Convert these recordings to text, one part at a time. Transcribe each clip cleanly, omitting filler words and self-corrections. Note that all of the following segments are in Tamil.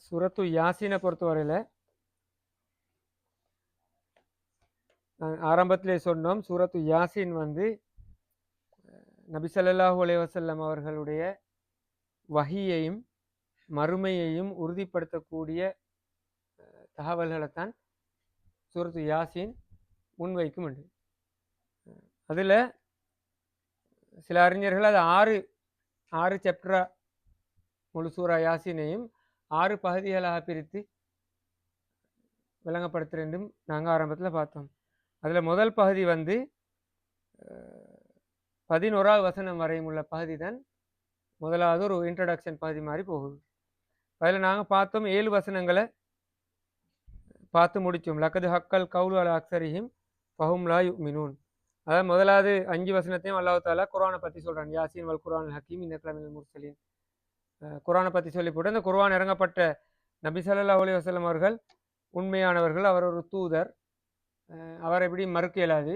சூரத்து யாசீனை பொறுத்தவரையில் ஆரம்பத்திலே சொன்னோம். சூரத்து யாசீன் வந்து நபி ஸல்லல்லாஹு அலைஹி வஸல்லம் அவர்களுடைய வஹியையும் மறுமையையும் உறுதிப்படுத்தக்கூடிய தகவல்களைத்தான் சூரத்து யாசீன் முன்வைக்கும் உண்டு. அதில் சில அறிஞர்கள் அது ஆறு சாப்டரா முழு சூரா யாசீனையும் 6 பகுதிகளாக பிரித்து விளங்கப்படுத்துகிறேன் நாங்கள் ஆரம்பத்தில் பார்த்தோம். அதில் முதல் பகுதி வந்து 11வது வசனம் வரையும் உள்ள பகுதி தான் முதலாவது ஒரு இன்ட்ரடக்ஷன் பகுதி மாதிரி போகுது. அதில் நாங்கள் பார்த்தோம் 7 வசனங்களை பார்த்து முடித்தோம். லக்கது ஹக்கல் கவுலு அல அக்ஸரிஹிம் ஃபஹும் லா யுமினூன். அதாவது முதலாவது 5 வசனத்தையும் அல்லாஹ் தஆலா குர்ஆனை பற்றி சொல்கிறான். யாசீன் வல் குர்ஆன் ஹக்கீம் இன்னக லமினல் முர்சலீன். குர்ஆனை பற்றி சொல்லி போட்டு அந்த குர்ஆன் இறங்கப்பட்ட நபி ஸல்லல்லாஹு அலைஹி வஸல்லம் அவர்கள் உண்மையானவர்கள், அவர் ஒரு தூதர், அவரை எப்படி மறுக்க இயலாது,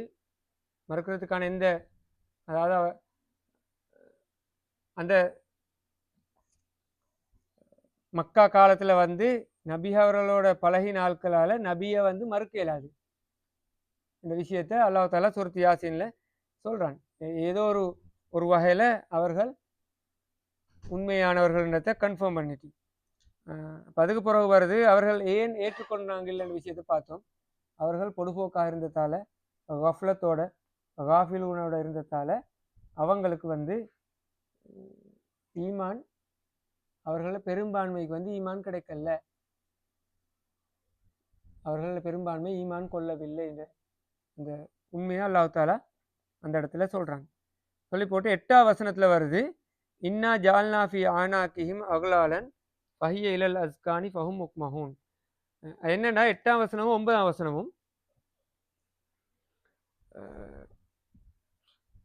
மறுக்கிறதுக்கான எந்த, அதாவது அந்த மக்கா காலத்தில் வந்து நபி அவர்களோட பழகின ஆட்களால் நபியை வந்து மறுக்க இயலாது. இந்த விஷயத்தை அல்லாஹ் தஆலா சூரத்து யாசீனில் சொல்கிறான். ஏதோ ஒரு வகையில் அவர்கள் உண்மையானவர்கள்ன்றதை கன்ஃபார்ம் பண்ணிட்டு அப்போ அதுக்கு பிறகு வருது அவர்கள் ஏன் ஏற்றுக்கொண்டாங்க இல்லைன்ற விஷயத்தை பார்த்தோம். அவர்கள் பொடுபோக்காக இருந்ததால், கஃப்லத்தோட காஃபிலூனோட இருந்ததால் அவங்களுக்கு வந்து ஈமான், அவர்களில் பெரும்பான்மைக்கு வந்து ஈமான் கிடைக்கல, அவர்களில் பெரும்பான்மை ஈமான் கொள்ளவில்லை. இந்த உண்மையாக அல்லாஹ் தஆலா அந்த இடத்துல சொல்கிறாங்க. சொல்லி போட்டு 8வது வசனத்தில் வருது, இன்னா ஜால்னா ஃபி ஆனாகிஹிம் அக்லாலன் ஃபஹிய இலல் அஸ்கானி ஃபஹும் முக்மஹூன். என்னன்னா 8வது வசனமும் 9வது வசனமும்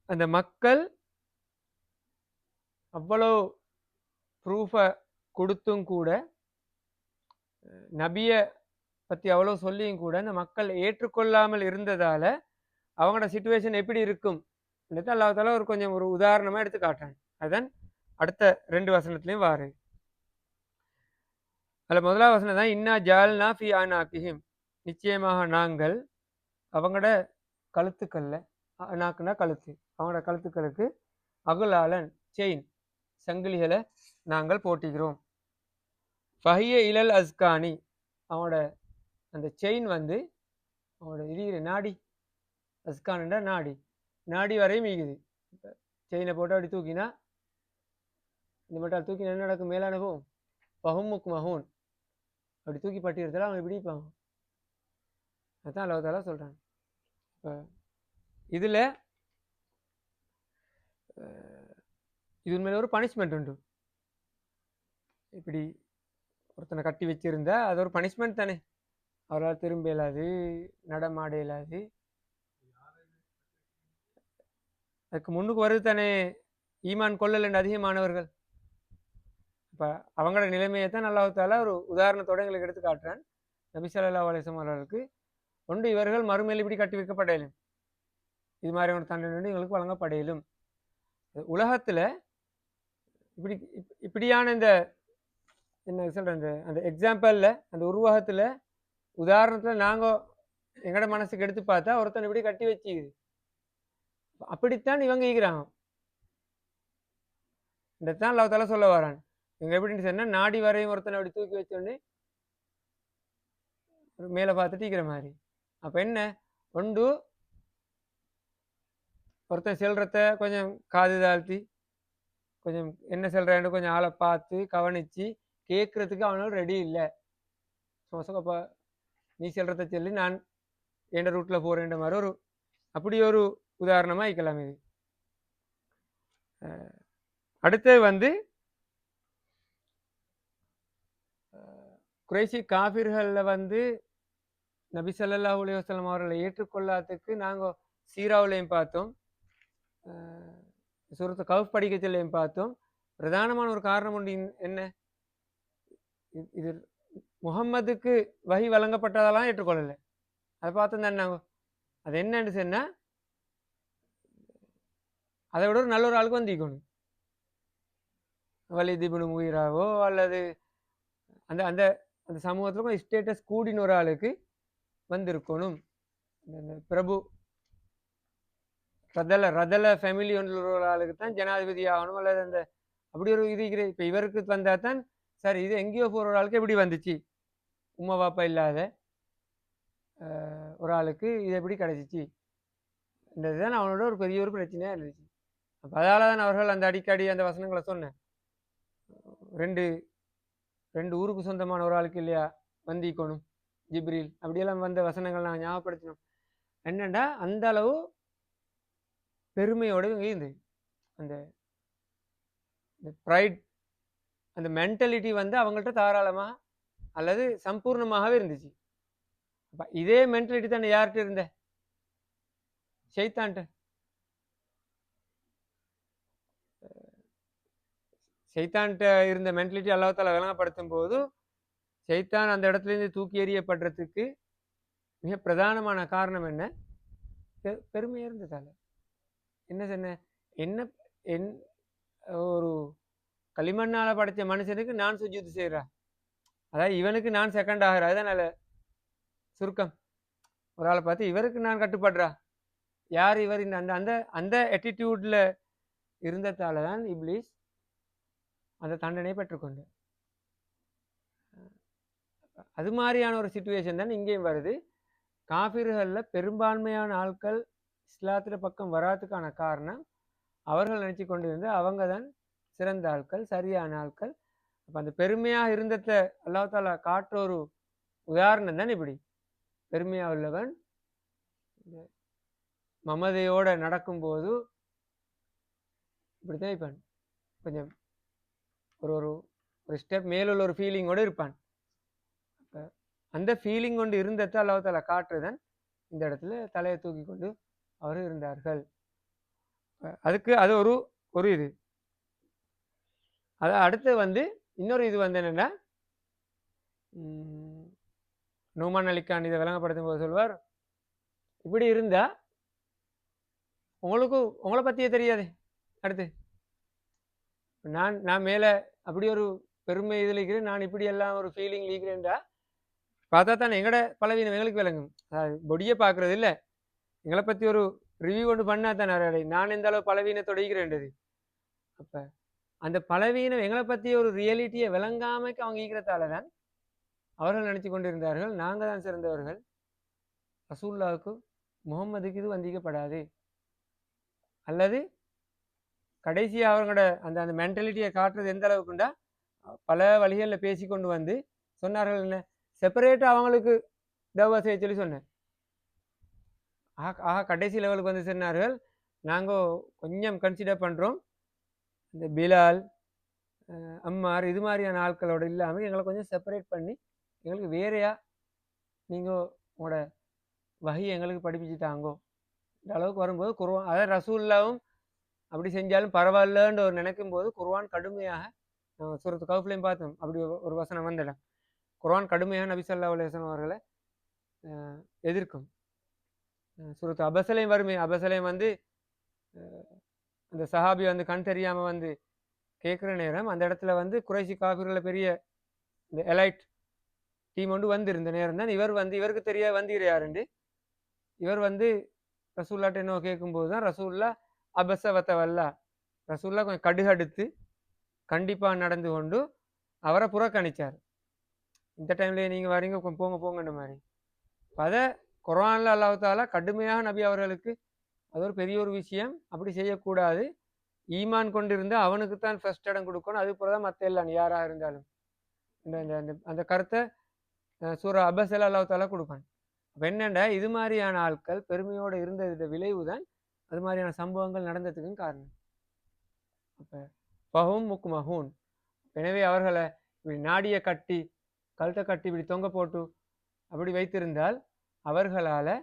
அந்த மக்கள் அவ்வளோ ப்ரூஃபை கொடுத்தும் கூட, நபியை பற்றி அவ்வளோ சொல்லியும் கூட அந்த மக்கள் ஏற்றுக்கொள்ளாமல் இருந்ததால் அவங்களோட சிச்சுவேஷன் எப்படி இருக்கும் அல்லாஹ் தஆலா கொஞ்சம் ஒரு உதாரணமாக எடுத்து காட்டுறாங்க. அதுதான் அடுத்த 2 வசனத்துலையும் வாரு. அதில் முதலாவது வசனம் தான் இன்னா ஜால்னா ஃபி ஆனாகிஹிம், நிச்சயமாக நாங்கள் அவங்களோட கழுத்துக்களில், நாக்குனா கழுத்து, அவங்களோட கழுத்துக்களுக்கு அகுலாலன் செயின், சங்கிலிகளை நாங்கள் போட்டிக்கிறோம். ஃபஹிய இலல் அஸ்கானி, அவனோட அந்த செயின் வந்து அவனோட இருக்கிற நாடி, அஸ்கான்டா நாடி வரையும் மீகுது. செயினை போட்டு அப்படி தூக்கினா இந்த மட்டும் தூக்கி என்ன நடக்கும், மேலான போகும். ஃபஹும் முக்மஹூன், அப்படி தூக்கி பட்டிருந்தாலும் அவன் எப்படி இருப்பாங்க. அதுதான் அல்லாஹ் தஆலா சொல்கிறான். இப்போ இதில் இது உண்மையில ஒரு பனிஷ்மெண்ட் உண்டு. இப்படி ஒருத்தனை கட்டி வச்சிருந்தா அது ஒரு பனிஷ்மெண்ட் தானே. அவரால் திரும்ப இயலாது, நடமாட இயலாது. அதுக்கு முன்னுக்கு வருது தானே ஈமான் கொள்ளலன்னு அதிகமானவர்கள். இப்போ அவங்களோட நிலைமையை தான் அல்லாஹ் தஆலா ஒரு உதாரணத்தோடு எங்களுக்கு எடுத்து காட்டுறான். நபி ஸல்லல்லாஹு அலைஹி வஸல்லம் அவர்களுக்கு ஒன்று இவர்கள் மறுமையில் இப்படி கட்டி வைக்கப்படையிலும், இது மாதிரி ஒரு தண்டனை எங்களுக்கு வழங்கப்படையிலும். உலகத்தில் இப்படியான இந்த என்ன சொல்கிற அந்த எக்ஸாம்பிளில், அந்த உருவகத்தில், உதாரணத்தில் நாங்கள் எங்களோட மனசுக்கு எடுத்து பார்த்தா ஒருத்தன் இப்படி கட்டி வச்சுக்குது. அப்படித்தான் இவங்க ஈகிறாங்க. இதைத்தான் அல்லாஹ் தஆலா சொல்ல வரான். இவங்க எப்படின்னு சொன்னால் நாடி வரையும் ஒருத்தனை அப்படி தூக்கி வச்சோடனே மேலே பார்த்துட்டு இருக்கிற மாதிரி. அப்போ என்ன, ஒன்று ஒருத்தன் செல்றத கொஞ்சம் காது தாழ்த்தி கொஞ்சம் என்ன செல்றான்னு கொஞ்சம் ஆளை பார்த்து கவனித்து கேட்குறதுக்கு அவனோட ரெடி இல்லை. அப்போ நீ செல்றத சொல்லி நான் எந்த ரூட்டில் போகிறேன்ற மாதிரி அப்படி ஒரு உதாரணமாக இருக்கலாம் இது. அடுத்தது வந்து குறைஷி காஃபிர்களில் வந்து நபி ஸல்லல்லாஹு அலைஹி வஸல்லம் அவர்களை ஏற்றுக்கொள்ளாததுக்கு நாங்கள் சீராவுலையும் பார்த்தோம், சூரத்து கஹ்ஃப் படிக்கச்சிலையும் பார்த்தோம். பிரதானமான ஒரு காரணம் உண்டு. என்ன, இது முகம்மதுக்கு வஹி வழங்கப்பட்டதெல்லாம் ஏற்றுக்கொள்ளலை. அதை பார்த்தோம் தானே நாங்கள். அது என்னன்னு சொன்னால் அதை விட ஒரு நல்ல ஒரு ஆளுக்கு வந்திக்கணும். வலித் இப்னு முகீராவோ அல்லது அந்த அந்த அந்த சமூகத்தில் ஸ்டேட்டஸ் கூடின ஒரு ஆளுக்கு வந்திருக்கணும். இந்த பிரபு ரதல ஃபேமிலி ஒன்று ஒரு ஆளுக்கு தான் ஜனாதிபதி ஆகணும், அல்லது அந்த அப்படி ஒரு இது இருக்கிற. இப்போ இவருக்கு வந்தா தான் சார், இது எங்கேயோ போகிற ஒரு ஆளுக்கு எப்படி வந்துச்சு, உமா பாப்பா இல்லாத ஒரு ஆளுக்கு இது எப்படி கிடைச்சிச்சு, இதுதான் அவனோட ஒரு பெரிய ஒரு பிரச்சனையாக இருந்துச்சு. அப்போ அதால தான் அவர்கள் அந்த அடிக்கடி அந்த வசனங்களை சொன்னேன். ரெண்டு ரெண்டு ஊருக்கு சொந்தமான ஒரு ஆளுக்கு இல்லையா வந்திக்கணும் ஜிப்ரீல், அப்படியெல்லாம் வந்த வசனங்கள் நாங்கள் ஞாபகப்படுத்தினோம். என்னண்டா அந்த அளவு பெருமையோடு இருந்து அந்த ப்ரைட், அந்த மென்டாலிட்டி வந்து அவங்கள்ட்ட தாராளமாக அல்லது சம்பூர்ணமாகவே இருந்துச்சு. அப்போ இதே மென்டாலிட்டி தானே யார்கிட்ட இருந்த, ஷைத்தான்ட்ட. ஷைத்தான்ட்ட இருந்த மென்டாலிட்டி அல்லாஹ்தாலா விளங்கப்படுத்தும் போது, ஷைத்தான் அந்த இடத்துலேருந்து தூக்கி எறியப்படுறதுக்கு மிக பிரதானமான காரணம் என்ன, பெருமையாக இருந்ததால. என்ன சொன்ன, என்ன என் ஒரு களிமண்ணால படைச்ச மனுஷனுக்கு நான் சுஜூது செய்கிறா, அதாவது இவனுக்கு நான் செகண்ட் ஆகிறா, அதுதான் நல்ல சுருக்கம். ஒரு ஆளை பார்த்து இவருக்கு நான் கட்டுப்படுறா, யார் இவர், அந்த அந்த அந்த ஆட்டிடியூட்ல இருந்ததால தான் இப்லீஸ் அந்த தண்டனையை பெற்றுக்கொண்டு. அது மாதிரியான ஒரு சிச்சுவேஷன் தான் இங்கேயும் வருது. காஃபிர்களில் பெரும்பான்மையான ஆட்கள் இஸ்லாத்துல பக்கம் வராதுக்கான காரணம், அவர்கள் நினைச்சு கொண்டிருந்து அவங்க தான் சிறந்த ஆட்கள், சரியான ஆட்கள். அப்போ அந்த பெருமையாக இருந்தத அல்லாஹ் தாலா காட்டுற ஒரு உதாரணம் தான் இப்படி. பெருமையா உள்ளவன் மமதையோட நடக்கும்போது இப்படித்தான் இருப்பான், கொஞ்சம் ஒரு ஒரு ஒரு ஸ்டெப் மேலுள்ள ஒரு ஃபீலிங்கோடு இருப்பான். அந்த ஃபீலிங் கொண்டு இருந்ததை அல்லாஹ் தாலா காட்டுறதன் இந்த இடத்துல தலையை தூக்கி கொண்டு அவர் இருந்தார்கள். அதுக்கு அது ஒரு ஒரு இது. அது அடுத்து வந்து இன்னொரு இது வந்து என்னென்னா, நூமான் அலிகான் இதை விளங்கப்படுத்தும் போது சொல்வார், இப்படி இருந்தா உங்களை பற்றியே தெரியாது. அடுத்து நான் நான் மேலே அப்படி ஒரு பெருமை இதில் இருக்கிறேன், நான் இப்படி எல்லாம் ஒரு ஃபீலிங் இருக்கிறேன்டா பார்த்தா தானே எங்களோட பலவீனம் எங்களுக்கு விளங்கும். பொடியை பார்க்குறது இல்லை, எங்களை பற்றி ஒரு ரிவ்யூ ஒன்று பண்ணா தானே நான் எந்த அளவு பலவீனத்தோட இருக்கிறேன்றது. அப்போ அந்த பலவீனம் எங்களை பற்றி ஒரு ரியாலிட்டியை விளங்காமைக்கு அவங்க ஈக்கிறதால தான் அவர்கள் நினச்சி கொண்டிருந்தார்கள் நாங்கள் தான் சிறந்தவர்கள், ரசூலுல்லாஹ்வுக்கு முகம்மதுக்கு இது வந்திக்கப்படாது. அல்லது கடைசியாக அவங்களோட அந்த அந்த மென்டாலிட்டியை காட்டுறது எந்த அளவுக்குண்டா, பல வழிகளில் பேசி கொண்டு வந்து சொன்னார்கள் என்ன, செப்பரேட்டாக அவங்களுக்கு தவா செய்ய சொல்லி சொன்னேன். கடைசி லெவலுக்கு வந்து சொன்னார்கள், நாங்கள் கொஞ்சம் கன்சிடர் பண்ணுறோம், இந்த பிலால் அம்மார் இது மாதிரியான ஆட்களோட இல்லாமல் எங்களை கொஞ்சம் செப்பரேட் பண்ணி எங்களுக்கு வேறையா நீங்கள் உங்களோட வகை எங்களுக்கு படிப்பிச்சுட்டாங்கோ இந்த அளவுக்கு வரும்போது குர்ஆன், அதாவது ரசூலுல்லாவும் அப்படி செஞ்சாலும் பரவாயில்லன்ற ஒரு நினைக்கும் போது குர்ஆன் கடுமையாக, சூரத்து கஹ்ஃப்லையும் பார்த்தோம் அப்படி ஒரு வசனம் வந்துடும், குர்ஆன் கடுமையாக நபி ஸல்லல்லாஹு அலைஹி வஸல்லம் அவர்களை எதிர்க்கும். சூரத்து அபஸலையும் வருமே, அபஸலையும் வந்து அந்த சஹாபி வந்து கண் தெரியாமல் வந்து கேட்குற நேரம் அந்த இடத்துல வந்து குறைசி காஃபிர்களை பெரிய இந்த எலைட் டீம் ஒன்று வந்து இருந்த நேரம் தான் இவர் வந்து இவருக்கு தெரிய வந்தீர் யாருண்டு, இவர் வந்து ரசூல்லாட்ட என்ன கேட்கும்போது தான் ரசூல்லா அபசவத்தவல்லா, ரசூல்லா கொஞ்சம் கடுகடுத்து கண்டிப்பாக நடந்து கொண்டு அவரை புறக்கணிச்சார். இந்த டைம்லேயே நீங்கள் வரீங்க போங்க போங்கன்ற மாதிரி. அதை குர்ஆனில் அல்லாஹ் தாலா கடுமையாக நபி அவர்களுக்கு அது ஒரு பெரிய ஒரு விஷயம், அப்படி செய்யக்கூடாது, ஈமான் கொண்டிருந்து அவனுக்கு தான் ஃபர்ஸ்ட் இடம் கொடுக்கணும், அது போல தான் மற்ற எல்லாம் யாராக இருந்தாலும் இந்த அந்த கருத்தை சூரா அபஸில் அல்லாஹ் தாலா கொடுப்பான். அப்போ என்னண்டா இது மாதிரியான ஆட்கள் பெருமையோடு இருந்தது விளைவு தான் அது மாதிரியான சம்பவங்கள் நடந்ததுக்கும் காரணம். அப்போ ஃபஹும் முக்மஹூன், எனவே அவர்களை இப்படி நாடியை கட்டி கழுத்தை கட்டி இப்படி தொங்க போட்டு அப்படி வைத்திருந்தால் அவர்களால்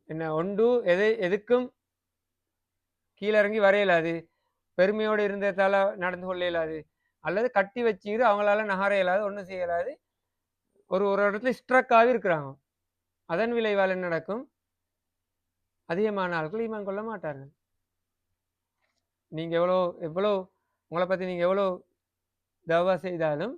என்ன ஒன்று எதுக்கும் கீழிறங்கி வரையலாது, பெருமையோடு இருந்ததால நடந்து கொள்ள இயலாது, அல்லது கட்டி வச்சுக்கிட்டு அவங்களால நகர இயலாது, ஒன்றும் செய்ய இயலாது, ஒரு இடத்துல ஸ்ட்ரக்காகவே இருக்கிறாங்க. அதன் விளைவால் என்ன நடக்கும், அதிகமான ஆட்கள் ஈமான் கொள்ள மாட்டார்கள். நீங்கள் எவ்வளோ உங்களை பற்றி நீங்கள் எவ்வளோ தவா செய்தாலும்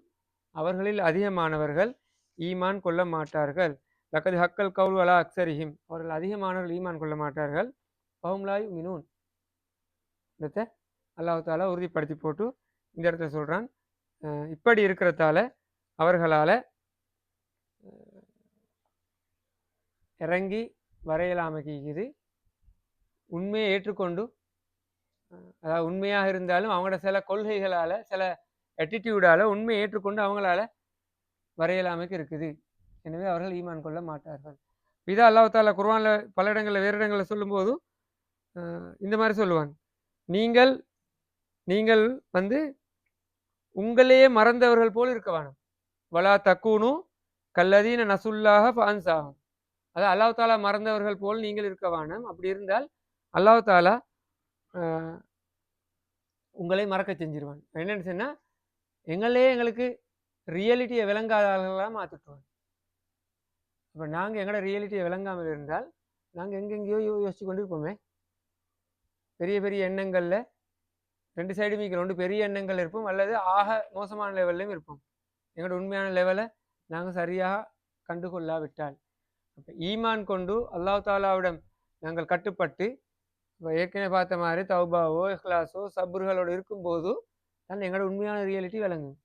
அவர்களில் அதிகமானவர்கள் ஈமான் கொள்ள மாட்டார்கள். லக்கது ஹக்கல் கவுல் அலா அக்சரிஹிம், அவர்கள் அதிகமானவர்கள் ஈமான் கொள்ள மாட்டார்கள். பவும்லாய் மினூன், இடத்த அல்லாஹ் தாலா உறுதிப்படுத்தி போட்டு இந்த இடத்துல சொல்கிறான். இப்படி இருக்கிறதால அவர்களால் இறங்கி வரையலாமைக்குது. உண்மையை ஏற்றுக்கொண்டு, அதாவது உண்மையாக இருந்தாலும் அவங்களோட சில கொள்கைகளால் சில ஆட்டிடியூடால் உண்மையை ஏற்றுக்கொண்டு அவங்களால வரையலாமைக்கு இருக்குது. எனவே அவர்கள் ஈமான் கொள்ள மாட்டார்கள். இதா அல்லாஹ் தாலா குர்ஆனில் பல இடங்களில் வேறு இடங்களில் சொல்லும்போது இந்த மாதிரி சொல்லுவான், நீங்கள் நீங்கள் உங்களையே மறந்தவர்கள் போல் இருக்க வேணும். வலா தக்கூனு கல்லதீன நசுல்லாஹ ஃபான்சாஹும், அதாவது அல்லாஹ் தாலா மறந்தவர்கள் போல் நீங்கள் இருக்க வேணும். அப்படி இருந்தால் அல்லாஹ் தாலா உங்களை மறக்க செஞ்சிருவான். என்னன்னு சொன்னா எங்களுக்கு ரியாலிட்டியை விளங்காதவர்களாக மாற்றிட்டுருவான். அப்போ நாங்கள் எங்களோட ரியாலிட்டியை விளங்காமல் இருந்தால் நாங்கள் எங்கெங்கேயோ யோசிச்சு கொண்டு இருப்போமே. பெரிய பெரிய எண்ணங்களில் 2 சைடு மீக்கிற ஒன்று பெரிய எண்ணங்கள் இருப்போம், அல்லது ஆக மோசமான லெவல்லையும் இருப்போம். எங்களோட உண்மையான லெவலை நாங்கள் சரியாக கண்டுகொள்ளாவிட்டால், அப்போ ஈமான் கொண்டு அல்லாஹ் தாலாவிடம் நாங்கள் கட்டுப்பட்டு, இப்போ ஏற்கனவே பார்த்த மாதிரி தௌபாவோ இஹ்லாஸோ சப்ருகளோடு இருக்கும்போது தான் எங்களோட உண்மையான ரியாலிட்டி விளங்கும்.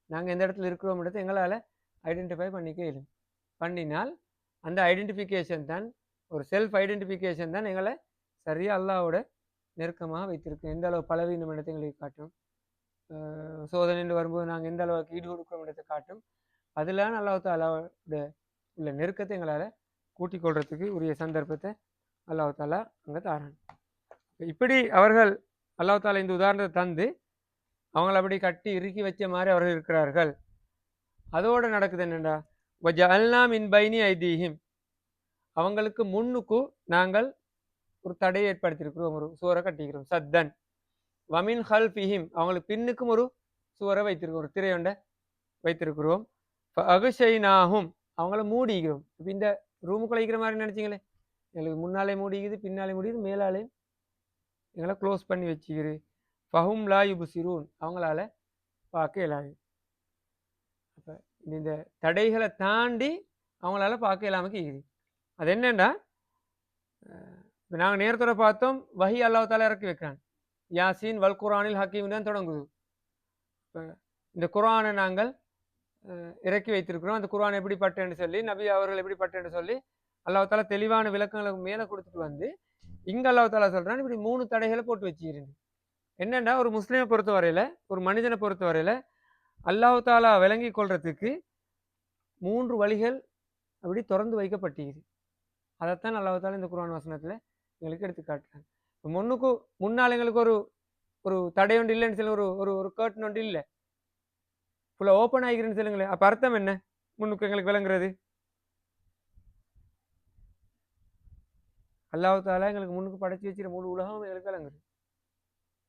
நாங்கள் எந்த இடத்துல இருக்கிறோம்ன்றது எங்களால் ஐடென்டிஃபை பண்ணிக்க இயலும். பண்ணினால் அந்த ஐடென்டிஃபிகேஷன் தான், ஒரு செல்ஃப் ஐடென்டிஃபிகேஷன் தான் எங்களை சரியாக அல்லாவோட நெருக்கமாக வைத்திருக்கு. எந்த அளவு பலவீனம் இடத்தை எங்களுக்கு காட்டும், சோதனை வரும்போது நாங்கள் எந்த அளவுக்கு ஈடு கொடுக்கிறோம் இடத்தை காட்டும். அதில் அல்லாஹ் தாலாவோட உள்ள நெருக்கத்தை எங்களால் கூட்டிக் கொள்றதுக்கு உரிய சந்தர்ப்பத்தை அல்லாஹ் தாலா அங்கே தாரான். இப்படி அவர்கள் அல்லாஹ் தாலா இந்த உதாரணத்தை தந்து அவங்கள அப்படி கட்டி இறுக்கி வச்ச மாதிரி அவர்கள் இருக்கிறார்கள். அதோடு நடக்குது என்னண்டா, வஜஅல்னா மின் பைனி ஐதீஹிம், அவங்களுக்கு முன்னுக்கு நாங்கள் ஒரு தடையை ஏற்படுத்தியிருக்கிறோம், ஒரு சுவரை கட்டிக்கிறோம். சத்தன் வமின் ஹல்ஃபிஹிம், அவங்களுக்கு பின்னுக்கும் ஒரு சுவரை வைத்திருக்கிறோம், ஒரு திரையொண்டை வைத்திருக்கிறோம். அகுஷைனாகும், அவங்கள மூடிக்கிறோம். இப்போ இந்த ரூமுக்குள்ள வைக்கிற மாதிரி நினச்சிங்களே, எங்களுக்கு முன்னாலே மூடிக்குது, பின்னாலே முடியுது, மேலாலே எங்களை க்ளோஸ் பண்ணி வச்சுக்கிது. ஃபஹும் லா யுப்சிரூன், அவங்களால பார்க்க இயலாது. அப்போ இந்த தடைகளை தாண்டி அவங்களால பார்க்க இல்லாமல் இருக்குது. அது என்னென்னா, இப்போ நாங்கள் நேரத்தோட பார்த்தோம், வஹி அல்லாஹ் தாலா இறக்கி வைக்கிறான். யாசின் வல் குரானில் ஹக்கீம் தான் தொடங்குது. இப்போ இந்த குரானை நாங்கள் இறக்கி வைத்திருக்கிறோம். அந்த குரான் எப்படிப்பட்டேன்னு சொல்லி, நபி அவர்கள் எப்படிப்பட்டேன்னு சொல்லி அல்லாஹ் தாலா தெளிவான விளக்கங்களுக்கு மேலே கொடுத்துட்டு வந்து இங்கே அல்லாஹ் தாலா சொல்கிறான், இப்படி 3 தடைகளை போட்டு வச்சுக்கிறேன். என்னென்னா, ஒரு முஸ்லீமை பொறுத்த வரையில், ஒரு மனிதனை பொறுத்த வரையில் அல்லாஹ் தாலா விளங்கி கொள்றதுக்கு 3 வழிகள் அப்படி திறந்து வைக்கப்பட்டிருக்குது. அதைத்தான் அல்லாஹ் தாலா இந்த குர்ஆன் வசனத்தில் எங்களுக்கு எடுத்து காட்டுறாங்க. முன்னால் எங்களுக்கு ஒரு ஒரு தடை ஒன்று இல்லைன்னு சொல்லி ஒரு கேர்டன் ஒன்று இல்லை, ஃபுல்லாக ஓப்பன் ஆகிக்கிறேன்னு சொல்லுங்களேன். அப்போ அர்த்தம் என்ன முன்னுக்கு எங்களுக்கு விளங்குறது? அல்லாஹ் தாலா எங்களுக்கு முன்னுக்கு படைச்சி வச்சுக்கிற முழு உலகம் எங்களுக்கு விளங்குது,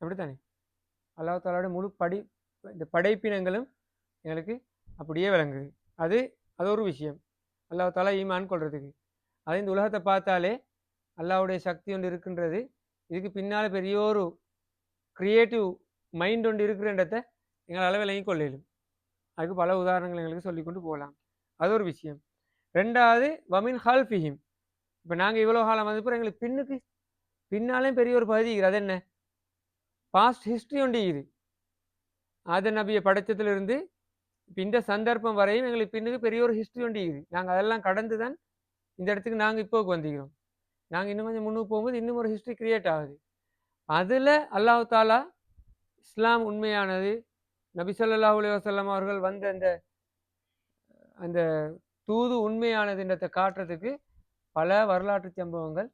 அப்படித்தானே? அல்லாஹ் தாலாவோட முழு இந்த படைப்பினங்களும் எங்களுக்கு அப்படியே விளங்குது. அது ஒரு விஷயம் அல்லாஹ் தாலா ஈமான் கொள்றதுக்கு. அது இந்த உலகத்தை பார்த்தாலே அல்லாஹ்வுடைய சக்தி ஒன்று இருக்குன்றது, இதுக்கு பின்னால் பெரிய ஒரு கிரியேட்டிவ் மைண்ட் ஒன்று இருக்கிறன்றதை எங்களால் விளங்கி கொள்ளையிலும். அதுக்கு பல உதாரணங்கள் எங்களுக்கு சொல்லிக்கொண்டு போகலாம். அது ஒரு விஷயம். 2வது வமின் ஹல்ஃபிஹிம், இப்போ நாங்கள் இவ்வளோ காலம் வந்து எங்களுக்கு பின்னாலேயும் பெரிய ஒரு பகுதி இருக்குது. அது என்ன? பாஸ்ட் ஹிஸ்ட்ரி ஒன்று இது. ஆதம் நபியை படைச்சதுலேருந்து இப்போ இந்த சந்தர்ப்பம் வரையும் எங்களுக்கு பின்னுக்கு பெரிய ஒரு ஹிஸ்ட்ரி ஒன்று இருக்குது. நாங்கள் அதெல்லாம் கடந்து தான் இந்த இடத்துக்கு நாங்கள் இப்போக்கு வந்துக்கிறோம். நாங்கள் இன்னும் கொஞ்சம் முன்னுக்கு போகும்போது இன்னும் ஒரு ஹிஸ்ட்ரி கிரியேட் ஆகுது. அதில் அல்லாஹ் தாலா இஸ்லாம் உண்மையானது, நபி ஸல்லல்லாஹு அலைஹி வஸல்லம் அவர்கள் வந்த அந்த தூது உண்மையானதுன்றதை காட்டுறதுக்கு பல வரலாற்று சம்பவங்கள்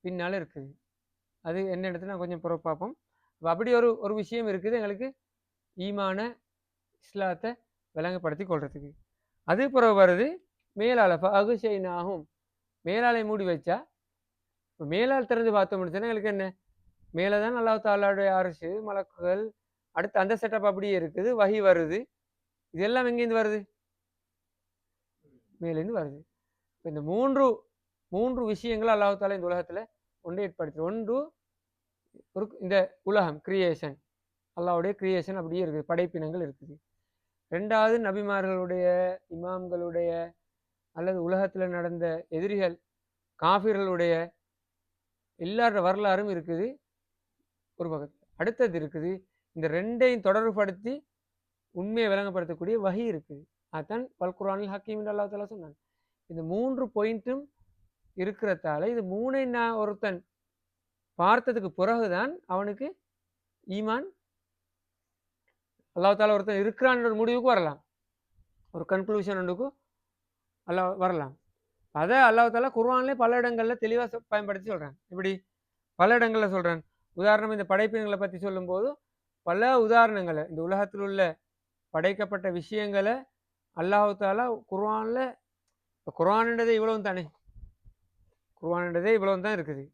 பின்னால் இருக்குது. அது என்ன இடத்துல நான் கொஞ்சம் புற பார்ப்போம். அப்படி ஒரு விஷயம் இருக்குது எங்களுக்கு ஈமான இஸ்லாத்தை விளங்கப்படுத்தி கொள்றதுக்கு. அது பிறகு வருது மேலால் அகுஷைனாகும், மேலாலை மூடி வச்சா. இப்போ மேலால் திறந்து பார்த்தோம்னு சொன்னால் எங்களுக்கு என்ன, மேலே தான் அல்லாஹ் தாலாவுடைய அரசு, மலக்குகள், அடுத்து அந்த செட்டப் அப்படியே இருக்குது, வஹி வருது. இதெல்லாம் எங்கேருந்து வருது? மேலேருந்து வருது. இப்போ இந்த மூன்று விஷயங்கள் அல்லாஹ் தாலா இந்த உலகத்தில் ஒன்று ஏற்படுத்து. ஒன்று இந்த உலகம் கிரியேஷன், அல்லாஹ்வுடைய கிரியேஷன் அப்படியே இருக்குது, படைப்பினங்கள் இருக்குது. ரெண்டாவது நபிமார்களுடைய, இமாம்களுடைய அல்லது உலகத்தில் நடந்த எதிரிகள் காஃபிர்களுடைய எல்லாரோட வரலாறும் இருக்குது ஒரு பக்கத்தில். அடுத்தது இருக்குது இந்த ரெண்டையும் தொடர்புபடுத்தி உண்மையை விளங்கப்படுத்தக்கூடிய வஹி இருக்குது. அதுதான் வல் குர்ஆனில் ஹக்கீம் என்று அல்லாஹ் தஆலா சொன்னான். இந்த 3 பாயிண்ட்டும் இருக்கிறதால இது 3ஐ நான் ஒருத்தன் பார்த்ததுக்கு பிறகுதான் அவனுக்கு ஈமான், அல்லாஹ் தாலா ஒருத்தன் இருக்கிறான் ஒரு முடிவுக்கு வரலாம், ஒரு கன்க்ளூஷன் ஒன்றுக்கு அல்லாஹ் வரலாம். அதை அல்லாஹ் தாலா குர்ஆன்லேயே பல இடங்களில் தெளிவாக பயன்படுத்தி சொல்கிறான். இப்படி பல இடங்களில் சொல்கிறான். உதாரணம் இந்த படைப்பினங்களை பற்றி சொல்லும்போது பல உதாரணங்களை, இந்த உலகத்தில் உள்ள படைக்கப்பட்ட விஷயங்களை அல்லாஹ் தாலா குர்ஆனில், குர்ஆன்ன்றதே இவ்வளவு தானே, குர்ஆன்ன்றதே இவ்வளவு தான் இருக்குது.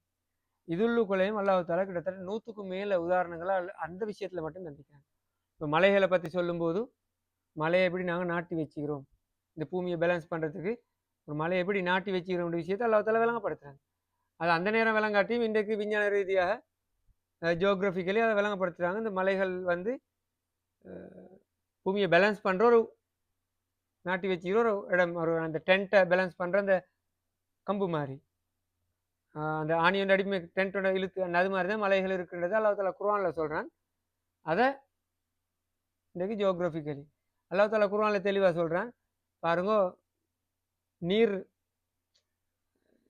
இதுள்ளுக்குள்ளேயும் அல்லாஹ் தாலா கிட்டத்தட்ட 100க்கும் மேலே உதாரணங்களை அந்த விஷயத்தில் மட்டும் தந்திக்கிறாங்க. இப்போ மலைகளை பற்றி சொல்லும்போது மலையை எப்படி நாங்கள் நாட்டி வச்சுக்கிறோம், இந்த பூமியை பேலன்ஸ் பண்ணுறதுக்கு ஒரு மலையை எப்படி நாட்டி வச்சுக்கிறோம் விஷயத்தை அல்லாஹ் தாலா விளங்கப்படுத்துறாங்க. அது அந்த நேரம் விளங்காட்டியும் இன்றைக்கு விஞ்ஞான ரீதியாக ஜியோகிராஃபிக்கலி அதை விளங்கப்படுத்துகிறாங்க. இந்த மலைகள் வந்து பூமியை பேலன்ஸ் பண்ணுற ஒரு நாட்டி வச்சுக்கிற ஒரு இடம், ஒரு அந்த டென்ட்டை பேலன்ஸ் பண்ணுற அந்த கம்பு மாதிரி, அந்த ஆணியோட அடிமை டென்ட்டோட இழுத்து அந்த அது மாதிரி தான் மலைகள் இருக்குன்றது அல்லாஹ் தாலா குர்ஆனில் சொல்கிறான். அதை இன்றைக்கு ஜியோகிராஃபிக்கலி அல்லாஹ் தாலா குர்ஆனில் தெளிவாக சொல்கிறான். பாருங்க,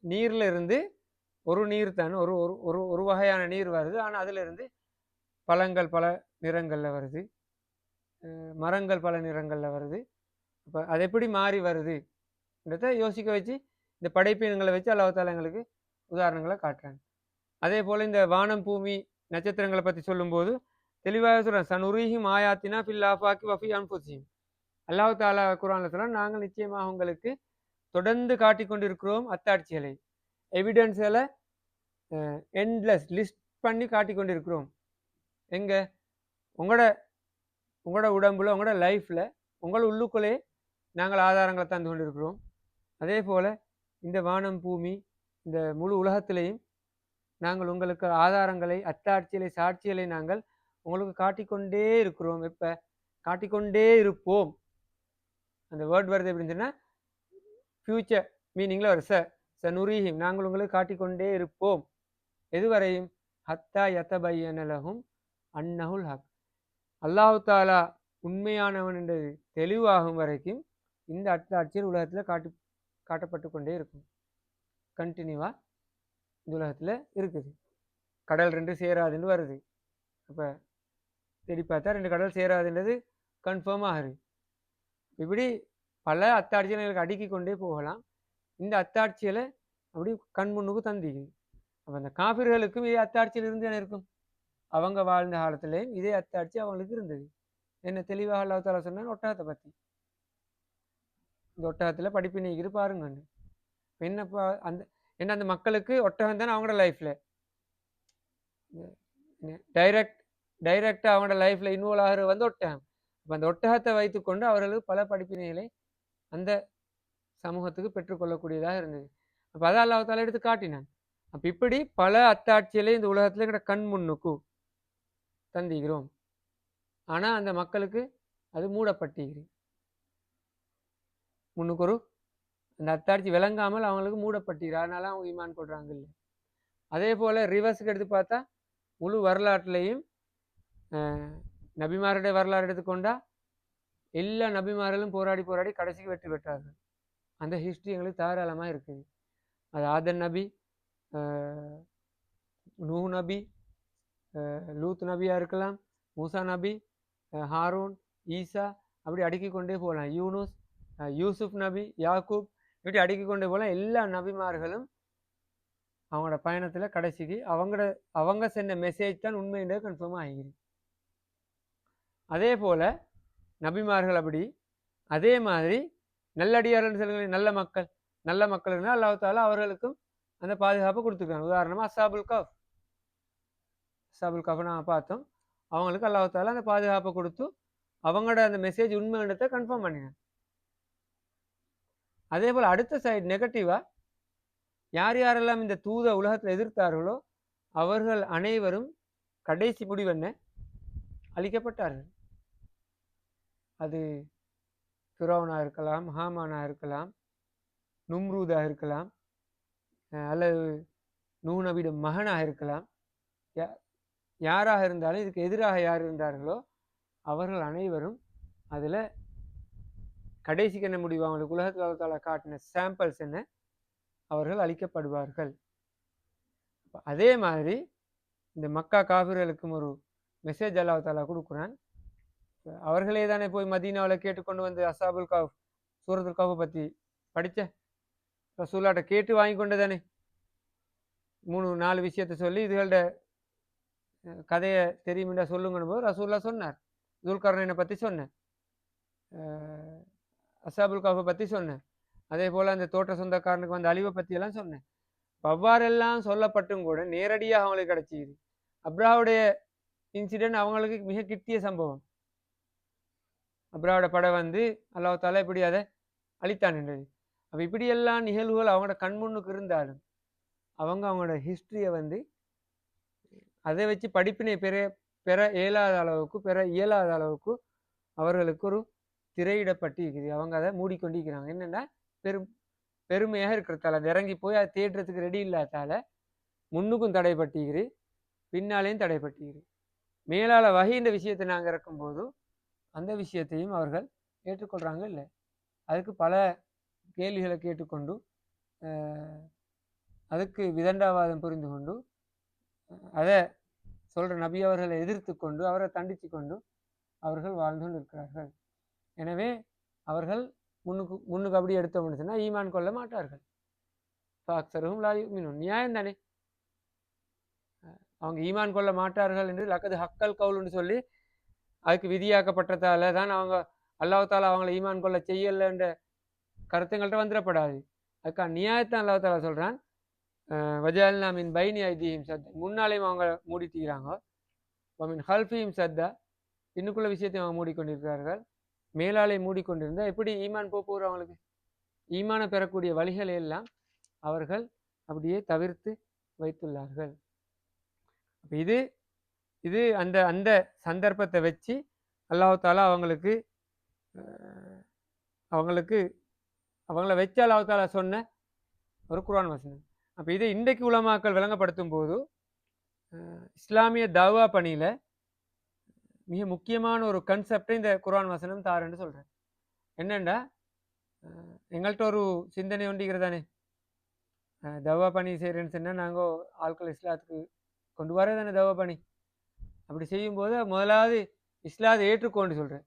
நீரில் இருந்து ஒரு நீர் தான், ஒரு ஒரு ஒரு வகையான நீர் வருது. ஆனால் அதிலிருந்து பழங்கள் பல நிறங்களில் வருது, மரங்கள் பல நிறங்களில் வருது. அப்போ அது எப்படி மாறி வருதுன்றதை யோசிக்க வச்சு இந்த படைப்பினங்களை வச்சு அல்லாஹ் தாலா எங்களுக்கு உதாரணங்களை காட்டுறாங்க. அதே போல் இந்த வானம் பூமி நட்சத்திரங்களை பற்றி சொல்லும்போது தெளிவாக சொல்கிறேன். சனுரீஹிம் ஆயாத்தினா ஃபில் ஆஃபாக்கி வஃபி அன்ஃபுஸிஹிம். அல்லாஹ் தாலா குர்ஆனில் சொல்கிறான், நாங்கள் நிச்சயமாக உங்களுக்கு தொடர்ந்து காட்டி கொண்டிருக்கிறோம் அத்தாட்சிகளை, எவிடன்ஸ்களை எண்ட்லெஸ் லிஸ்ட் பண்ணி காட்டி கொண்டிருக்கிறோம். எங்கே? உங்களோட உடம்புல, உங்களோட லைஃப்பில், உங்களோட உள்ளுக்குள்ளே நாங்கள் ஆதாரங்களை தந்து கொண்டிருக்கிறோம். அதே போல் இந்த வானம் பூமி இந்த முழு உலகத்திலையும் நாங்கள் உங்களுக்கு ஆதாரங்களை, அத்தாட்சிகளை, சாட்சிகளை நாங்கள் உங்களுக்கு காட்டிக்கொண்டே இருக்கிறோம். எப்போ? காட்டிக்கொண்டே இருப்போம். அந்த வேர்ட் வருது எப்படின்னு சொன்னால் ஃபியூச்சர் மீனிங்கில் ஒரு நுரீஹிம், நாங்கள் உங்களுக்கு காட்டிக்கொண்டே இருப்போம். எதுவரையும்? ஹத்தா யதபையன லஹும் அன்னஹுல் ஹக், அல்லாஹ் தாலா உண்மையானவன் என்றது தெளிவாகும் வரைக்கும் இந்த அத்தாட்சியர் உலகத்தில் காட்டப்பட்டு கொண்டே இருக்கும். கண்டினியூவாக இந்த உலகத்தில் இருக்குது. கடல் 2 சேராதுன்னு வருது. அப்போ தேடி பார்த்தா 2 கடல் சேராதுன்றது கன்ஃபார்ம் ஆகுது. இப்படி பல அத்தாட்சிகளை எங்களுக்கு அடுக்கி கொண்டே போகலாம். இந்த அத்தாட்சிகளை அப்படி கண் முன்னுக்கு தந்திக்குது. அப்போ அந்த காபிர்களுக்கும் இதே அத்தாட்சியில் இருந்து தானே இருக்கும். அவங்க வாழ்ந்த காலத்திலேயும் இதே அத்தாட்சி அவங்களுக்கு இருந்தது. என்ன தெளிவாக அல்லாஹ் தாலா சொன்னான் ஒட்டகத்தை பற்றி. இந்த ஒட்டகத்தில் படிப்பு நீக்கிட்டு பாருங்க. என்னப்பா அந்த மக்களுக்கு ஒட்டகம் தானே அவங்களோட லைஃப்பில் டைரக்டாக அவங்களோட லைஃப்பில் இன்வால்வ் ஆகிற வந்து ஒட்டகம். அப்போ அந்த ஒட்டகத்தை வைத்துக்கொண்டு அவர்களுக்கு பல படிப்பினைகளை அந்த சமூகத்துக்கு பெற்றுக்கொள்ளக்கூடியதாக இருந்தது. அப்போ அதை அல்லாஹ் தாலா எடுத்து காட்டினான். அப்போ இப்படி பல அத்தாட்சிகளை இந்த உலகத்தில் எங்கட கண் முன்னுக்கு தந்திக்கிறோம். ஆனால் அந்த மக்களுக்கு அது மூடப்பட்டிருக்கு. முன்னுக்கு ஒரு அந்த அத்தாட்சி விளங்காமல் அவங்களுக்கு மூடப்பட்டிருக்கு. அதனால அவங்க ஈமான் கொள்றாங்க இல்லை. அதே போல் ரிவர்ஸுக்கு எடுத்து பார்த்தா முழு வரலாற்றுலையும் நபிமாருடைய வரலாறு எடுத்துக்கொண்டா எல்லா நபிமார்களும் போராடி கடைசிக்கு வெற்றி பெற்றார்கள். அந்த ஹிஸ்ட்ரி எங்களுக்கு தாராளமாக இருக்குது. அது ஆதன் நபி, நூ நபி, லூத் நபியாக இருக்கலாம், மூசா நபி, ஹாரூன், ஈசா, அப்படி அடுக்கி கொண்டே போகலாம். யூனுஸ், யூசுப் நபி, யாக்கூப், இப்படி அடுக்கி கொண்டே போகலாம். எல்லா நபிமார்களும் அவங்களோட பயணத்தில் கடைசிக்கு அவங்க சென்ற மெசேஜ் தான் உண்மைன்றது கன்ஃபார்மாக ஆகிடுது. அதே போல் நபிமார்கள் அப்படி, அதே மாதிரி நல்லடியார்கள் சொல்லுங்க, நல்ல மக்கள் இருந்தால் அல்லாஹ் தாலா அவர்களுக்கும் அந்த பாதுகாப்பை கொடுத்துருக்காங்க. உதாரணமாக அஸ்ஸாபுல் கஃப் நான் பார்த்தோம். அவங்களுக்கு அல்லாஹ் தாலா அந்த பாதுகாப்பை கொடுத்து அவங்களோட அந்த மெசேஜ் உண்மைன்றதை கன்ஃபார்ம் பண்ணினாங்க. அதே போல் அடுத்த சைடு நெகட்டிவாக யாரெல்லாம் இந்த தூத உலகத்தில் எதிர்த்தார்களோ அவர்கள் அனைவரும் கடைசி முடிவென்ன? அழிக்கப்பட்டார்கள். அது ஃபிரௌனா இருக்கலாம், ஹாமானா இருக்கலாம், நும்ரூதா இருக்கலாம், அல்லது நூ நபியுடைய மகனாக இருக்கலாம். யாராக இருந்தாலும் இதுக்கு எதிராக யார் இருந்தார்களோ அவர்கள் அனைவரும் அதில் கடைசிக்கு என்ன முடிவு, அவங்களுக்கு உலகத்தால் காட்டின சாம்பிள்ஸ் என்ன, அவர்கள் அழிக்கப்படுவார்கள். அதே மாதிரி இந்த மக்கா காபிர்களுக்கும் ஒரு மெசேஜ் அல்லாஹ் தாலா கொடுக்குறான். அவர்களே தானே போய் மதீனாவில் கேட்டுக்கொண்டு வந்து அசாபுல் கஃப் சூரத்துல் கஃபை பற்றி படித்த ரசூலாட்ட கேட்டு வாங்கி கொண்டு தானே 3-4 விஷயத்தை சொல்லி இதுகளோட கதையை தெரியுமெண்டா சொல்லுங்கன்னு போது ரசூல்லா சொன்னார். துல்கர்னைனை பற்றி சொன்னேன், அசாபுல் கஃபை பற்றி சொன்னேன், அதே போல் அந்த தோட்ட சொந்தக்காரனுக்கு வந்த அழிவை பற்றியெல்லாம் சொன்னேன். அவ்வாறெல்லாம் சொல்லப்பட்டும் கூட நேரடியாக அவங்களுக்கு கிடைச்சிது. அப்ராவுடைய இன்சிடென்ட் அவங்களுக்கு மிக கிட்டிய சம்பவம். அப்ராவோட படம் வந்து அல்லாஹ் தாலா இப்படி அதை அழித்தான் என்றது. அப்போ இப்படியெல்லாம் நிகழ்வுகள் அவங்களோட கண்முன்னுக்கு இருந்தாலும் அவங்களோட ஹிஸ்ட்ரியை வந்து அதை வச்சு படிப்பினை பெற இயலாத அளவுக்கு அவர்களுக்கு ஒரு திரையிடப்பட்டு இருக்குது. அவங்க அதை மூடிக்கொண்டிருக்கிறாங்க. என்னென்னா பெருமையாக இருக்கிறதால அது இறங்கி போய் அதை தேடுறதுக்கு ரெடி இல்லாதால முன்னுக்கும் தடைப்பட்டுகிறது, பின்னாலேயும் தடைப்பட்டுகிறது. மேலால வகைன்ற விஷயத்தை நாங்கள் இறக்கும்போது அந்த விஷயத்தையும் அவர்கள் ஏற்றுக்கொள்கிறாங்க. இல்லை, அதுக்கு பல கேள்விகளை கேட்டுக்கொண்டு அதுக்கு விதண்டாவாதம் புரிந்து கொண்டு அதை சொல்கிற நபி அவர்களை எதிர்த்து கொண்டு அவரை தண்டித்து கொண்டு அவர்கள் வாழ்ந்து கொண்டு இருக்கிறார்கள். எனவே அவர்கள் முன்னுக்கு அப்படி எடுத்தோம்னு சொன்னால் ஈமான் கொள்ள மாட்டார்கள். அக்ஸருஹும் லா யுமினூன், நியாயம் தானே. அவங்க ஈமான் கொள்ள மாட்டார்கள் என்று லக்கது ஹக்கல் கவுல்னு சொல்லி அதுக்கு விதியாக்கப்பட்டதால தான் அவங்க அல்லாஹ் தாலா அவங்களை ஈமான் கொள்ள செய்யலைன்ற கருத்துங்கள்ட்ட வந்துடப்படாது. அதுக்காக நியாயத்தான் அல்லாஹ் தாலா சொல்கிறான், வஜால்னா மின் பைனி ஐதீஹிம் சத்தா, முன்னாலேயும் அவங்க மூடித்தீராங்க, மின் ஹல்ஃபியும் சத்தா, இன்னுக்குள்ள விஷயத்தையும் அவங்க மூடிக்கொண்டிருக்கிறார்கள், மேலாலே மூடிக்கொண்டிருந்தால் எப்படி ஈமான் போகிற அவங்களுக்கு ஈமானை பெறக்கூடிய வழிகளை எல்லாம் அவர்கள் அப்படியே தவிர்த்து வைத்துள்ளார்கள். இது இது அந்த அந்த சந்தர்ப்பத்தை வச்சு அல்லாஹ் தாலா அவங்கள வச்சு அல்லாஹ் தாலா சொன்ன ஒரு குர்ஆன் வசனம். அப்போ இதை இன்றைக்கு உலமாக்கள் விளங்கப்படுத்தும் போது இஸ்லாமிய தாவா பணியில் மிக முக்கியமான ஒரு கன்செப்டை இந்த குர்ஆன் வசனம் தாருன்னு சொல்கிறேன். என்னென்னா, எங்கள்கிட்ட ஒரு சிந்தனை ஒன்றிக்கிறதானே, தவா பணி செய்கிறேன்னு சொன்னால் நாங்கள் ஆட்கள் இஸ்லாத்துக்கு கொண்டு வரே தானே தவா பணி. அப்படி செய்யும்போது முதலாவது இஸ்லாத்தை ஏற்றுக்கொண்டு சொல்கிறேன்.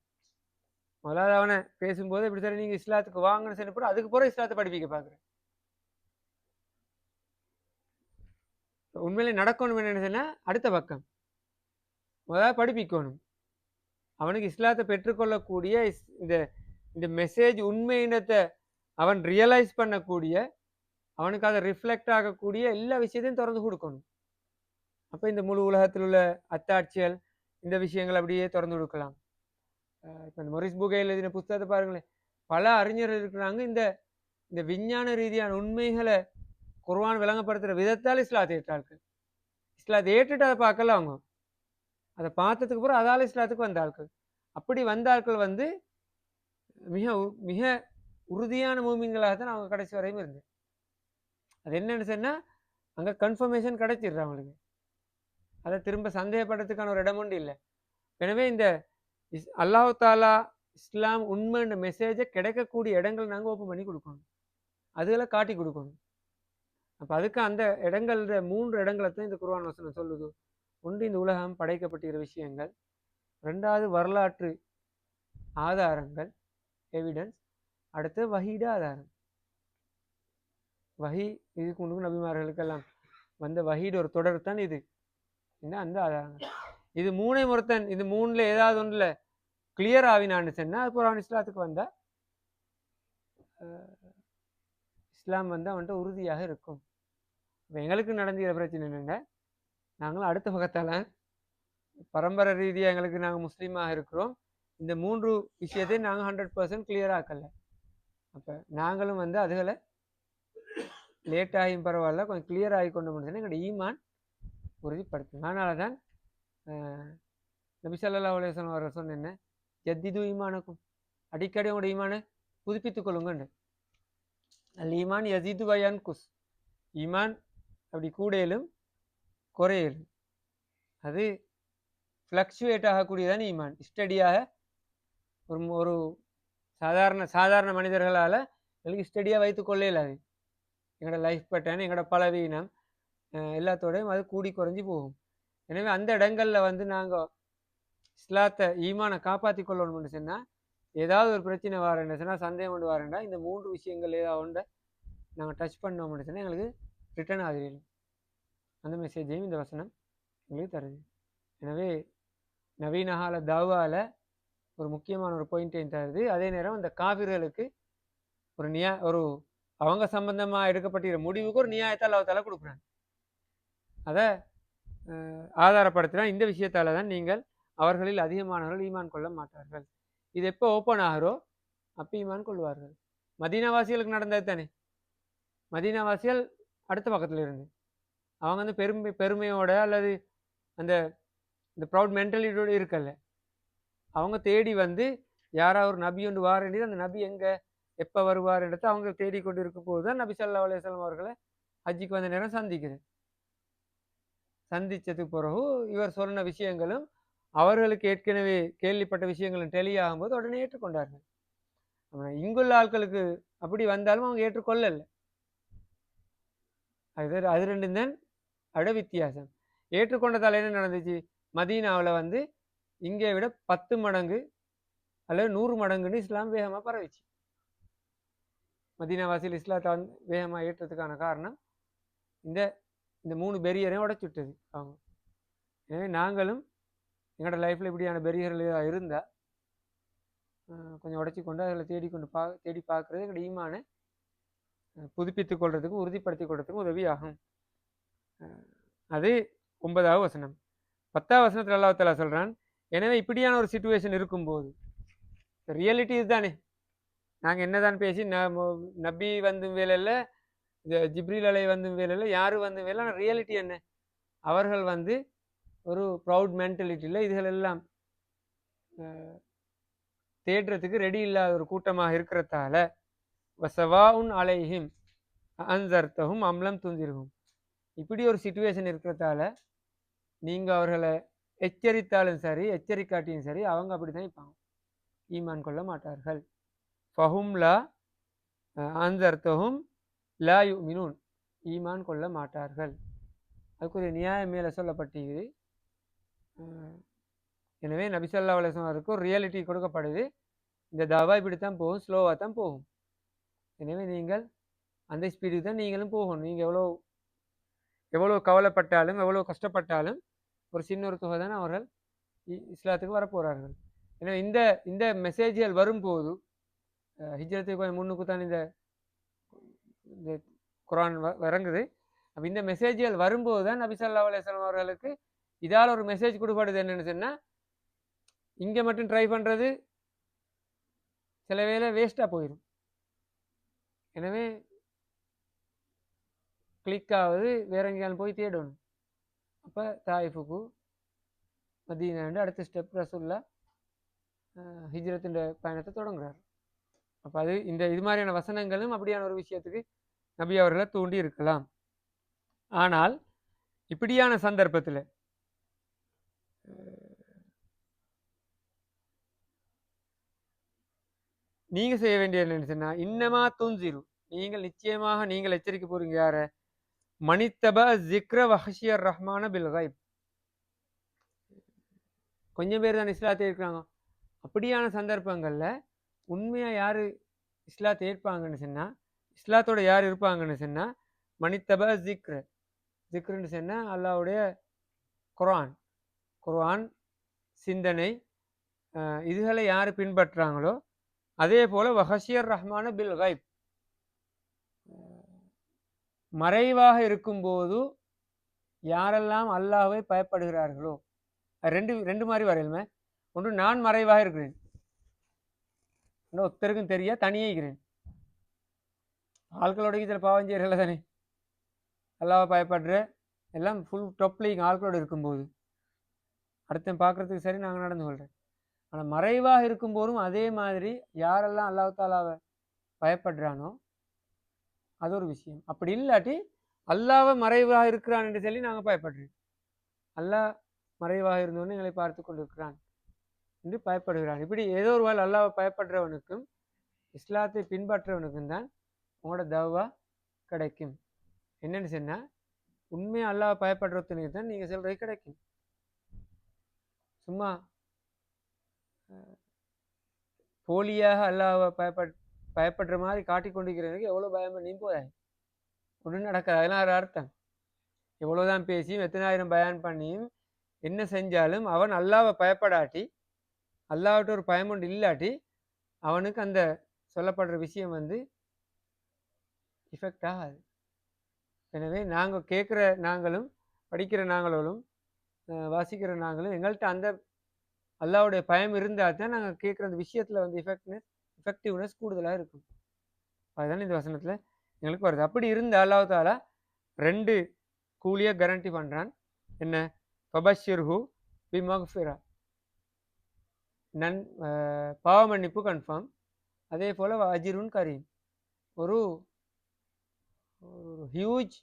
முதலாவது அவனை பேசும்போது இப்படி சரி நீங்கள் இஸ்லாத்துக்கு வாங்கன்னு சொல்லி போட்டு அதுக்கு போகிற இஸ்லாத்தை படிப்பிக்க பார்க்குறேன். உண்மையிலே நடக்கணும் என்னன்னு சொன்னால் அடுத்த பக்கம் முதலாவது படிப்பிக்கணும். அவனுக்கு இஸ்லாத்தை பெற்றுக்கொள்ளக்கூடிய இந்த மெசேஜ் உண்மையினத்தை அவன் ரியலைஸ் பண்ணக்கூடிய, அவனுக்கு அதை ரிஃப்ளெக்ட் ஆகக்கூடிய எல்லா விஷயத்தையும் திறந்து கொடுக்கணும். அப்போ இந்த முழு உலகத்தில் உள்ள அத்தாட்சிகள் இந்த விஷயங்கள் அப்படியே திறந்து கொடுக்கலாம். இப்போ இந்த மொரிஸ் புகை எழுதின புத்தகத்தை பாருங்களேன், பல அறிஞர்கள் இருக்கிறாங்க இந்த விஞ்ஞான ரீதியான உண்மைகளை குர்ஆன் விளங்கப்படுத்துகிற விதத்தால் இஸ்லாத்தை ஏற்றார்கள். இஸ்லாத்தை ஏற்றுட்டு அதை பார்க்கல, அவங்க அதை பார்த்ததுக்கு அப்புறம் அதால் இஸ்லாத்துக்கு வந்த ஆட்கள். அப்படி வந்த ஆட்கள் வந்து மிக மிக உறுதியான மூமின்களாக தான் அவங்க கடைசி வரையும் இருந்து. அது என்னன்னு சொன்னால் அங்கே கன்ஃபர்மேஷன் கிடைச்சிடுற அவங்களுக்கு, அதை திரும்ப சந்தேகப்படுறதுக்கான ஒரு இடம் ஒன்று இல்லை. எனவே இந்த அல்லாஹ் தாலா இஸ்லாம் உண்மைன்ற மெசேஜை கிடைக்கக்கூடிய இடங்கள் நாங்கள் ஓப்பன் பண்ணி கொடுக்கணும், அதுகளை காட்டி கொடுக்கணும். அப்போ அதுக்கு அந்த இடங்கள்ல 3 இடங்களை தான் இந்த குர்ஆன் வசனம் சொல்லுது. ஒன்று இந்த உலகம் படைக்கப்பட்டிருக்கிற விஷயங்கள், 2வது வரலாற்று ஆதாரங்கள் எவிடன்ஸ், அடுத்து வஹீட ஆதாரம். வஹி இதுக்கு முன்னுக்கு நபிமார்களுக்கெல்லாம் வந்த வஹீடு ஒரு தொடர் தான் இது. என்ன அந்த ஆதாரங்கள் இது 3 முறைத்தன், இது 3ல் ஏதாவது ஒன்றில் கிளியர் ஆகினான்னு சொன்னால் அது குர்ஆன் இஸ்லாத்துக்கு வந்தால் இஸ்லாம் வந்து அவன்கிட்ட உறுதியாக இருக்கும். இப்போ எங்களுக்கு நடந்துகிற பிரச்சனை என்னென்ன, நாங்களும் அடுத்த பக்கத்தால் பரம்பரை ரீதியாக எங்களுக்கு நாங்கள் முஸ்லீமாக இருக்கிறோம், இந்த 3 விஷயத்தையும் நாங்கள் 100% கிளியர் ஆக்கலை. அப்போ நாங்களும் வந்து அதுகளை லேட்டாகியும் பரவாயில்ல கொஞ்சம் கிளியர் ஆகி கொண்டு முடிச்சுன்னா எங்களோட ஈமான் உறுதிப்படுத்தும். அதனால தான் நபி ஸல்லல்லாஹு அலைஹி வஸல்லம் அவர்கள் சொன்ன என்ன, ஜத்திது ஈமானக்கும், அடிக்கடி உங்களோட ஈமானை புதுப்பித்துக் கொள்ளுங்கன்னு. அல் ஈமான் யஸீது வ யன்குஸ், ஈமான் அப்படி கூடையிலும் குறையலும், அது ஃப்ளக்சுவேட் ஆகக்கூடியதான் ஈமான். ஸ்டடியாக ஒரு ஒரு சாதாரண மனிதர்களால் எங்களுக்கு ஸ்டடியாக வைத்துக் கொள்ள இயலாது. எங்களோட லைஃப் பேட்டர்ன், எங்களோட பலவீனம் எல்லாத்தோடையும் அது கூடி குறைஞ்சி போகும். எனவே அந்த இடங்களில் வந்து நாங்கள் இஸ்லாத்தை ஈமானை காப்பாற்றி கொள்ளணும்னு சொன்னால், ஏதாவது ஒரு பிரச்சனை வரேன்னு சொன்னால், சந்தேகம் கொண்டு வரேன்டா, இந்த 3 விஷயங்கள் ஏதாவது ஒன்றை நாங்கள் டச் பண்ணோம்னு சொன்னால் எங்களுக்கு ரிட்டர்ன் ஆகிடும். அந்த மெசேஜையும் இந்த வசனம் எங்களுக்கு தருது. எனவே நவீன கால தாவாவில் ஒரு முக்கியமான ஒரு பாயிண்ட்டையும் தருது. அதே நேரம் அந்த காபிர்களுக்கு ஒரு அவங்க சம்பந்தமாக எடுக்கப்பட்டிருக்கிற முடிவுக்கு ஒரு நியாயத்தை அல்லாஹ்தாலா கொடுக்குறாங்க. அதை ஆதாரப்படுத்தினா இந்த விஷயத்தால் தான் நீங்கள் அவர்களில் அதிகமானவர்கள் ஈமான் கொள்ள மாட்டார்கள். இது எப்போ ஓப்பன் ஆகிறோ அப்போ ஈமான் கொள்வார்கள். மதீனாவாசிகளுக்கு நடந்தது தானே. மதீனாவாசிகள் அடுத்த பக்கத்தில் இருந்து அவங்க வந்து பெருமையோட அல்லது அந்த ப்ரௌட் மென்டாலிட்டியோடு இருக்கல, அவங்க தேடி வந்து யாராவது ஒரு நபி ஒன்று வாரேன், அந்த நபி எங்கே எப்போ வருவார்ன்றதை அவங்க தேடிக்கொண்டு இருக்கும் போது தான் நபி ஸல்லல்லாஹு அலைஹி வஸல்லம் அவர்களை ஹஜ்ஜிக்கு வந்த நேரம் சந்திச்சதுக்கு பிறகு இவர் சொன்ன விஷயங்களும் அவர்களுக்கு ஏற்கனவே கேள்விப்பட்ட விஷயங்களும் டெலியாகும் போது உடனே ஏற்றுக்கொண்டார்கள். இங்குள்ள ஆட்களுக்கு அப்படி வந்தாலும் அவங்க ஏற்றுக்கொள்ளல. அது ரெண்டும் தான் அட வித்தியாசம். ஏற்றுக்கொண்டதால் என்ன நடந்துச்சு, மதீனாவில் வந்து இங்கே விட 10 மடங்கு அல்லது 100 மடங்குன்னு இஸ்லாம் வேகமாக பரவிச்சு. மதீனாவாசியில் இஸ்லாத்தை வந்து வேகமாக ஏற்றதுக்கான காரணம் இந்த 3 பெரியரையும் உடைச்சுட்டது அவங்க. எனவே நாங்களும் எங்களோட லைஃப்பில் இப்படியான பெரியர்கள் இருந்தால் கொஞ்சம் உடைச்சி கொண்டு அதில் தேடி பார்க்குறது எங்களோட ஈமானை புதுப்பித்துக் கொள்றதுக்கும் உறுதிப்படுத்திக் கொள்றதுக்கும் உதவியாகும். அது 9வது வசனம். 10வது வசனத்தில் அல்லாஹ் தஆலா சொல்கிறான், எனவே இப்படியான ஒரு சிச்சுவேஷன் இருக்கும்போது, ரியாலிட்டி இதுதானே. நாங்கள் என்னதான் பேசி நபி வந்து வேலையில், ஜிப்ரீல் அலை வந்து வேலையில், யார் வந்து வேலை, ரியாலிட்டி என்ன, அவர்கள் வந்து ஒரு ப்ரௌட் மென்டாலிட்டியில் இதுகள் எல்லாம் தேடுறதுக்கு ரெடி இல்லாத ஒரு கூட்டமாக இருக்கிறதால, வசவாஉன் அலைஹிம் அன்சர்தஹும் அம்லம் துன்சிர்ஹும், இப்படி ஒரு சிச்சுவேஷன் இருக்கிறதால நீங்கள் அவர்களை எச்சரித்தாலும் சரி எச்சரிக்காட்டியும் சரி அவங்க அப்படி தான் இருப்பாங்க, ஈமான் கொள்ள மாட்டார்கள். ஃபஹும் லா அன்சர்தஹும் லா யுமினூன், ஈமான் கொள்ள மாட்டார்கள். அதுக்குரிய நியாயம் மேலே சொல்லப்பட்டது. எனவே நபி ஸல்லல்லாஹு அலைஹி வஸல்லம் ஒரு ரியாலிட்டி கொடுக்கப்படுது. இந்த தாவா இப்படி தான் போகும், ஸ்லோவாக தான் போகும். எனவே நீங்கள் அந்த ஸ்பீடுக்கு தான் நீங்களும் போகணும். நீங்கள் எவ்வளோ கவலைப்பட்டாலும் எவ்வளோ கஷ்டப்பட்டாலும் ஒரு சின்ன ஒரு தொகை தான் அவர்கள் இஸ்லாத்துக்கு வரப்போகிறார்கள். எனவே இந்த மெசேஜ்கள் வரும்போது, ஹிஜ்ரத்துக்கு கொஞ்சம் முன்னுக்கு தான் இந்த குர்ஆன் இறங்குது. அப்போ இந்த மெசேஜ்கள் வரும்போது தான் நபி ஸல்லல்லாஹு அலைஹி வஸல்லம் அவர்களுக்கு இதால் ஒரு மெசேஜ் கொடுக்கப்படுது. என்னென்னு சொன்னால், இங்கே மட்டும் ட்ரை பண்ணுறது சில வேளை வேஸ்ட்டாக போயிடும். எனவே கிளிக்காவது வேற எங்கேயாலும் போய் தேடணும். அப்போ தாயிஃபுக்கு மதீனாண்டு அடுத்த ஸ்டெப் ரசூலுல்லாஹ் ஹிஜ்ரத்தின் பயணத்தை தொடங்குறார். அப்போ அது இது மாதிரியான வசனங்களும் அப்படியான ஒரு விஷயத்துக்கு நபி அவர்களை தூண்டி இருக்கலாம். ஆனால் இப்படியான சந்தர்ப்பத்தில் நீங்கள் செய்ய வேண்டியது என்னன்னு சொன்னால், இன்னமா துன்சிரு, நிச்சயமாக நீங்கள் எச்சரிக்கை போறீங்க யார, மனித்தப ஜிக்ர வஹஷியர் ரஹ்மான பில் கைப், கொஞ்சம் பேர் தான் இஸ்லாத்தை ஏற்கிறாங்க. அப்படியான சந்தர்ப்பங்களில் உண்மையாக யார் இஸ்லாத்தை ஏற்பாங்கன்னு சொன்னால், இஸ்லாத்தோட யார் இருப்பாங்கன்னு சொன்னால், மனித்தப ஜிக்ருன்னு சொன்னால் அல்லாஹ்வுடைய குர்ஆன் சிந்தனை இதுகளை யார் பின்பற்றாங்களோ, அதே போல் வஹஷியர் ரஹ்மான பில் கைப், மறைவாக இருக்கும்போது யாரெல்லாம் அல்லாஹ்வை பயப்படுகிறார்களோ, ரெண்டு மாதிரி வரையிலுமே. ஒன்று, நான் மறைவாக இருக்கிறேன், ஒருத்தருக்கும் தெரியா தனியே இருக்கிறேன். ஆட்களோட இதில் பாவம் செய்யறல தானே, அல்லாஹ்வை பயப்படுற எல்லாம் ஃபுல் டொப்லிங் ஆட்களோடு இருக்கும்போது. அடுத்தன் பார்க்குறதுக்கு சரி நாங்கள் நடந்து கொள்கிறேன். ஆனால் மறைவாக இருக்கும்போதும் அதே மாதிரி யாரெல்லாம் அல்லாஹ் தாலாவை பயப்படுறானோ அது ஒரு விஷயம். அப்படி இல்லாட்டி அல்லாஹ்வை மறைவாக இருக்கிறான் என்று சொல்லி நாங்கள் பயப்படுறோம். அல்லாஹ் மறைவாக இருந்தோன்னு எங்களை பார்த்து கொண்டிருக்கிறான் என்று பயப்படுகிறான். இப்படி ஏதோ ஒரு வேளை அல்லாஹ்வை பயப்படுறவனுக்கும் இஸ்லாத்தை பின்பற்றவனுக்கும் தான் உங்களோட தவா கிடைக்கும். என்னன்னு சொன்னால் உண்மையாக அல்லாஹ்வை பயப்படுறவனுக்கு தான் நீங்கள் சொல்றது கிடைக்கும். சும்மா போலியாக அல்லாஹ்வை பயப்படுற மாதிரி காட்டிக் கொண்டிருக்கிறவனுக்கு எவ்வளோ பயம் பண்ணி போதாய் ஒன்றும் நடக்காது. அதெல்லாம் ஒரு அர்த்தம். எவ்வளோதான் பேசியும் எத்தனாயிரம் பயான் பண்ணியும் என்ன செஞ்சாலும் அவன் அல்லாஹ்வை பயப்படாட்டி அல்லாஹ்விட்ட ஒரு பயம் ஒன்று இல்லாட்டி அவனுக்கு அந்த சொல்லப்படுற விஷயம் வந்து இஃபெக்ட் ஆகாது. எனவே நாங்கள் கேட்குற நாங்களும் படிக்கிற நாங்களும் வாசிக்கிற நாங்களும் எங்கள்கிட்ட அந்த அல்லாஹ்வுடைய பயம் இருந்தால் தான் நாங்கள் கேட்குற அந்த விஷயத்தில் வந்து எஃபெக்டிவ்னஸ் கூடுதலாக இருக்கும். அதுதான் இந்த வசனத்தில் எங்களுக்கு வருது. அப்படி இருந்த அல்லாஹ் தாலா 2 கூலியை கேரண்டி பண்ணுறான். என்ன? ஃபபஷிர்ஹு பி மக்ஃபிரா, பாவ மன்னிப்பு கன்ஃபார்ம். அதே போல் அஜிருன் கரீம், ஒரு ஹியூஜ்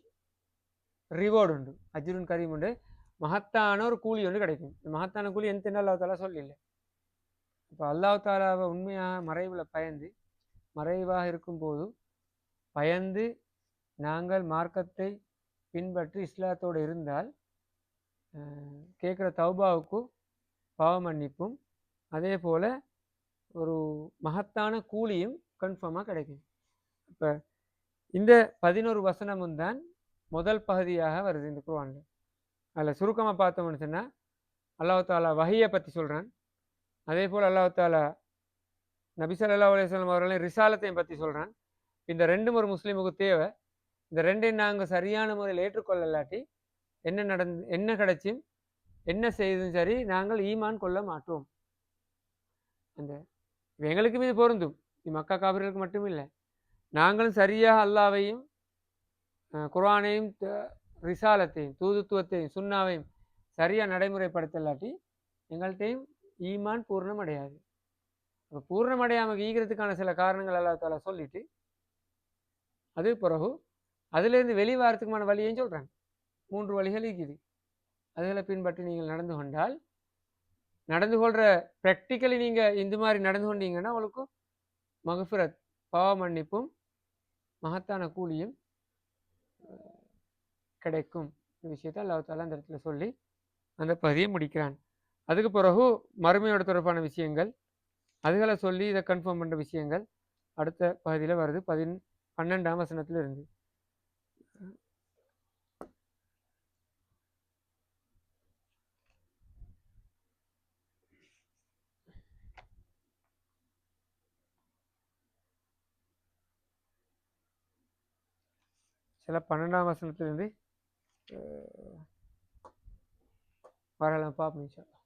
ரிவார்டு உண்டு. அஜிருன் கரீம் உண்டு, மகத்தான ஒரு கூலி ஒன்று கிடைக்கும். மகத்தான கூலி எந்த அல்லாஹ் தாலா சொல்லல. இப்போ அல்லாஹ் தாலாவை உண்மையாக மறைவில் பயந்து மறைவாக இருக்கும்போது பயந்து நாங்கள் மார்க்கத்தை பின்பற்றி இஸ்லாத்தோடு இருந்தால் கேட்குற தௌபாவுக்கும் பாவ மன்னிப்பும் அதே போல் ஒரு மகத்தான கூலியும் கன்ஃபார்மாக கிடைக்கும். இப்போ இந்த 11 வசனமும் தான் முதல் பகுதியாக வருது இந்த குர்ஆனில். அதில் சுருக்கமாக பார்த்தோம்னு சொன்னால் அல்லாஹ் தாலா வஹியை பற்றி சொல்கிறான். அதே போல் அல்லாஹ் தாலா நபி ஸல்லல்லாஹு அலைஹி வஸல்லம் அவர்களையும் ரிசாலத்தையும் பற்றி சொல்கிறான். இந்த ரெண்டும் ஒரு முஸ்லீமுக்கு தேவை. இந்த ரெண்டையும் நாங்கள் சரியான முறையில் ஏற்றுக்கொள்ளலாட்டி என்ன கிடைச்சும் என்ன செய்தும் சரி நாங்கள் ஈமான் கொள்ள மாட்டோம். அந்த எங்களுக்கும் இது பொருந்தும், மக்கா காபிர்களுக்கு மட்டும் இல்லை. நாங்களும் சரியாக அல்லாவையும் குர்ஆனையும் ரிசாலத்தையும் தூதுத்துவத்தையும் சுன்னாவையும் சரியாக நடைமுறைப்படுத்தலாட்டி எங்கள்கிட்டையும் ஈமான் பூர்ணமடையாது. அப்போ பூர்ணமடையாமல் ஈகிறதுக்கான சில காரணங்கள் அல்லாஹ் தாலா சொல்லிட்டு அது பிறகு அதுலேருந்து வெளிவாரத்துக்குமான வழியையும் சொல்கிறாங்க. 3 வழிகள் இருக்குது. அதில் பின்பற்றி நீங்கள் நடந்து கொண்டால் நடந்து கொள்கிற ப்ராக்டிக்கலி நீங்கள் இந்த மாதிரி நடந்து கொண்டீங்கன்னா உங்களுக்கு மகஃபிரத் பாவ மன்னிப்பும் மகத்தான கூலியும் கிடைக்கும். இந்த விஷயத்தை அல்லாஹ் தாலா அந்த இடத்துல சொல்லி அந்த பகுதியை முடிக்கிறான். அதுக்கு பிறகு மறுமையோட தொடர்பான விஷயங்கள் அதுகளை சொல்லி இதை கன்ஃபார்ம் பண்ணுற விஷயங்கள் அடுத்த பகுதியில் வருது. 12ஆம் வசனத்தில் இருந்து. சில 12ஆம் வசனத்திலிருந்து வரலாம் பார்ப்போம் இன்ஷா அல்லாஹ்.